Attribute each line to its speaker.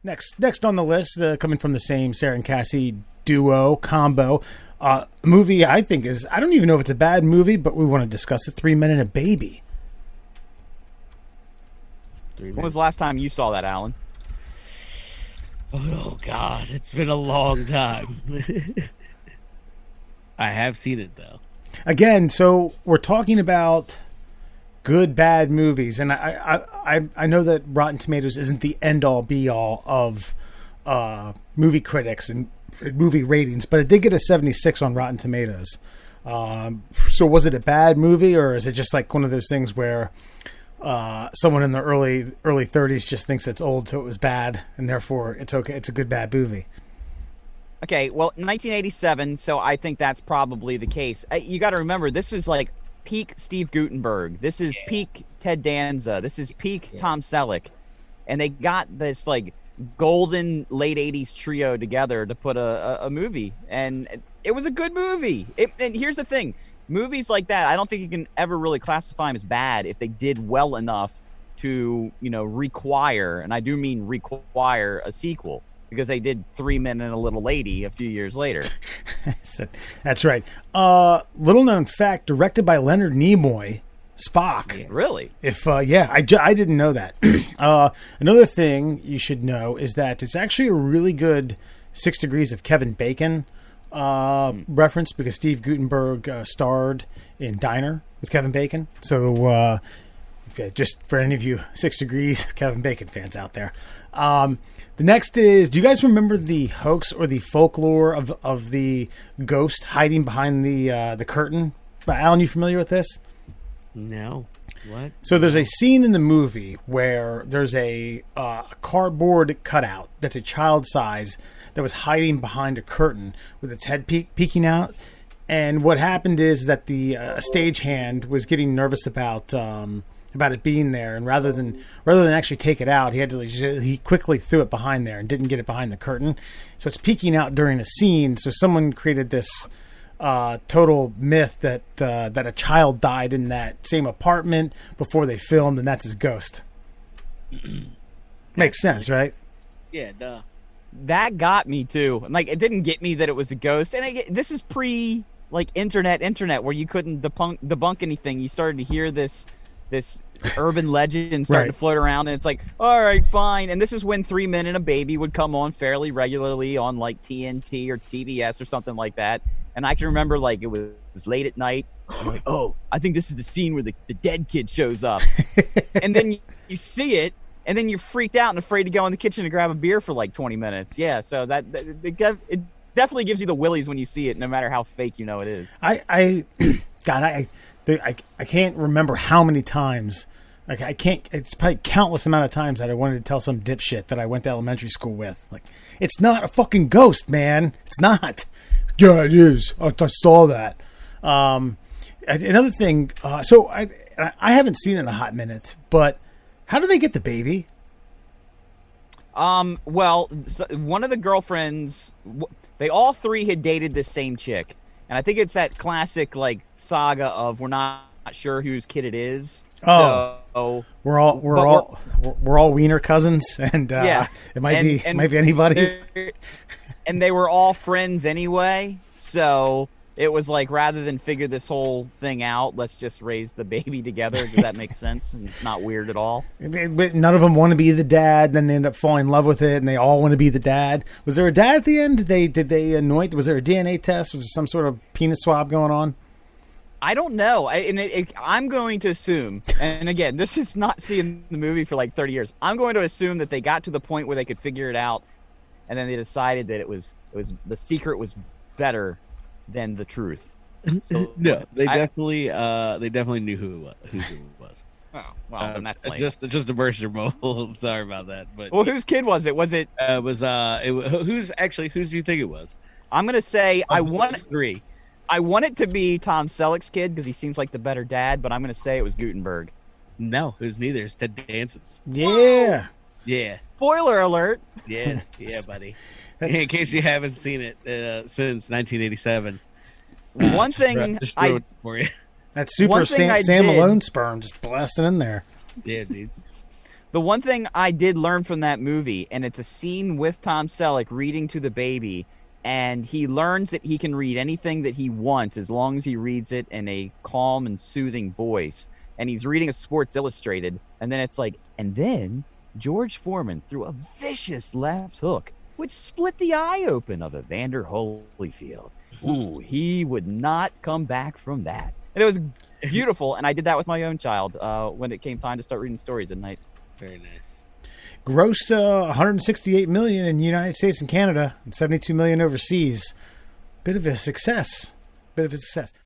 Speaker 1: Next on the list, coming from the same Sarah and Cassie duo combo, movie I think is, I don't even know if it's a bad movie, but we want to discuss it. 3 Men and a Baby.
Speaker 2: When was the last time you saw that, Alan?
Speaker 3: Oh God, it's been a long time. I have seen it though.
Speaker 1: Again, so we're talking about good, bad movies, and I know that Rotten Tomatoes isn't the end-all, be-all of movie critics and movie ratings, but it did get a 76 on Rotten Tomatoes. So was it a bad movie, or is it just like one of those things where someone in the early 30s just thinks it's old, so it was bad, and therefore it's okay, it's a good, bad movie?
Speaker 2: Okay, well, 1987, so I think that's probably the case. You got to remember, this is like peak Steve Guttenberg. This is peak Ted Danza. This is peak Tom Selleck. And they got this like golden late 80s trio together to put a movie. And it was a good movie. And here's the thing. Movies like that, I don't think you can ever really classify them as bad if they did well enough to, require, and I do mean require, a sequel. Because they did 3 Men and a Little Lady a few years later.
Speaker 1: That's right. Little known fact, directed by Leonard Nimoy, Spock.
Speaker 2: Yeah, really?
Speaker 1: I didn't know that. Another thing you should know is that it's actually a really good 6 Degrees of Kevin Bacon reference, because Steve Guttenberg starred in Diner with Kevin Bacon. So just for any of you 6 Degrees Kevin Bacon fans out there. The next is, do you guys remember the hoax or the folklore of the ghost hiding behind the curtain? Alan, you familiar with this?
Speaker 3: No. What?
Speaker 1: So there's a scene in the movie where there's a cardboard cutout that's a child size that was hiding behind a curtain with its head peeking out. And what happened is that the stagehand was getting nervous about it being there, and rather than actually take it out, he quickly threw it behind there and didn't get it behind the curtain. So it's peeking out during a scene. So someone created this total myth that a child died in that same apartment before they filmed, and that's his ghost. Makes sense, right?
Speaker 3: Yeah, duh.
Speaker 2: That got me too. Like, it didn't get me that it was a ghost, and this is pre internet where you couldn't debunk anything. You started to hear this urban legend starting to float around, and it's like, all right, fine. And this is when 3 Men and a Baby would come on fairly regularly on like TNT or TBS or something like that. And I can remember, like, it was late at night. I'm like, oh, I think this is the scene where the dead kid shows up. And then you see it, and then you're freaked out and afraid to go in the kitchen to grab a beer for like 20 minutes. Yeah, so it definitely gives you the willies when you see it, no matter how fake you know it is.
Speaker 1: I can't remember how many times. Like, I can't. It's probably countless amount of times that I wanted to tell some dipshit that I went to elementary school with. Like, it's not a fucking ghost, man. It's not. Yeah, it is. I saw that. Another thing. So I haven't seen it in a hot minute. But how do they get the baby?
Speaker 2: Well, one of the girlfriends. They all three had dated this same chick. And I think it's that classic like saga of we're not sure whose kid it is.
Speaker 1: Oh, so, we're all wiener cousins, and it might be anybody's.
Speaker 2: And they were all friends anyway, so it was like, rather than figure this whole thing out, let's just raise the baby together. Does that make sense? And it's not weird at all.
Speaker 1: But none of them want to be the dad. Then they end up falling in love with it, and they all want to be the dad. Was there a dad at the end? Did they anoint? Was there a DNA test? Was there some sort of penis swab going on?
Speaker 2: I don't know. I'm going to assume, and again, this is not seeing the movie for like 30 years. I'm going to assume that they got to the point where they could figure it out, and then they decided that it was the secret was better than the truth.
Speaker 3: So no, they definitely knew who it was.
Speaker 2: Oh, well, then that's like...
Speaker 3: just to burst your bubble. Sorry about that, but
Speaker 2: well, whose kid was it? Was it?
Speaker 3: Whose do you think it was?
Speaker 2: I'm gonna say I want it to be Tom Selleck's kid because he seems like the better dad, but I'm gonna say it was Guttenberg.
Speaker 3: No, it was neither. It's Ted Danson's.
Speaker 1: Yeah.
Speaker 3: Yeah.
Speaker 2: Spoiler alert.
Speaker 3: Yeah, buddy. In case you haven't seen it since 1987.
Speaker 2: One thing
Speaker 3: it for you.
Speaker 1: That super Sam Malone sperm just blasting in there.
Speaker 3: Yeah, dude.
Speaker 2: The one thing I did learn from that movie, and it's a scene with Tom Selleck reading to the baby, and he learns that he can read anything that he wants as long as he reads it in a calm and soothing voice. And he's reading a Sports Illustrated, and then it's like, and then George Foreman threw a vicious left hook, which split the eye open of Evander Holyfield. Ooh, he would not come back from that. And it was beautiful, and I did that with my own child when it came time to start reading stories at night.
Speaker 3: Very nice.
Speaker 1: Grossed 168 million in the United States and Canada, and 72 million overseas. Bit of a success.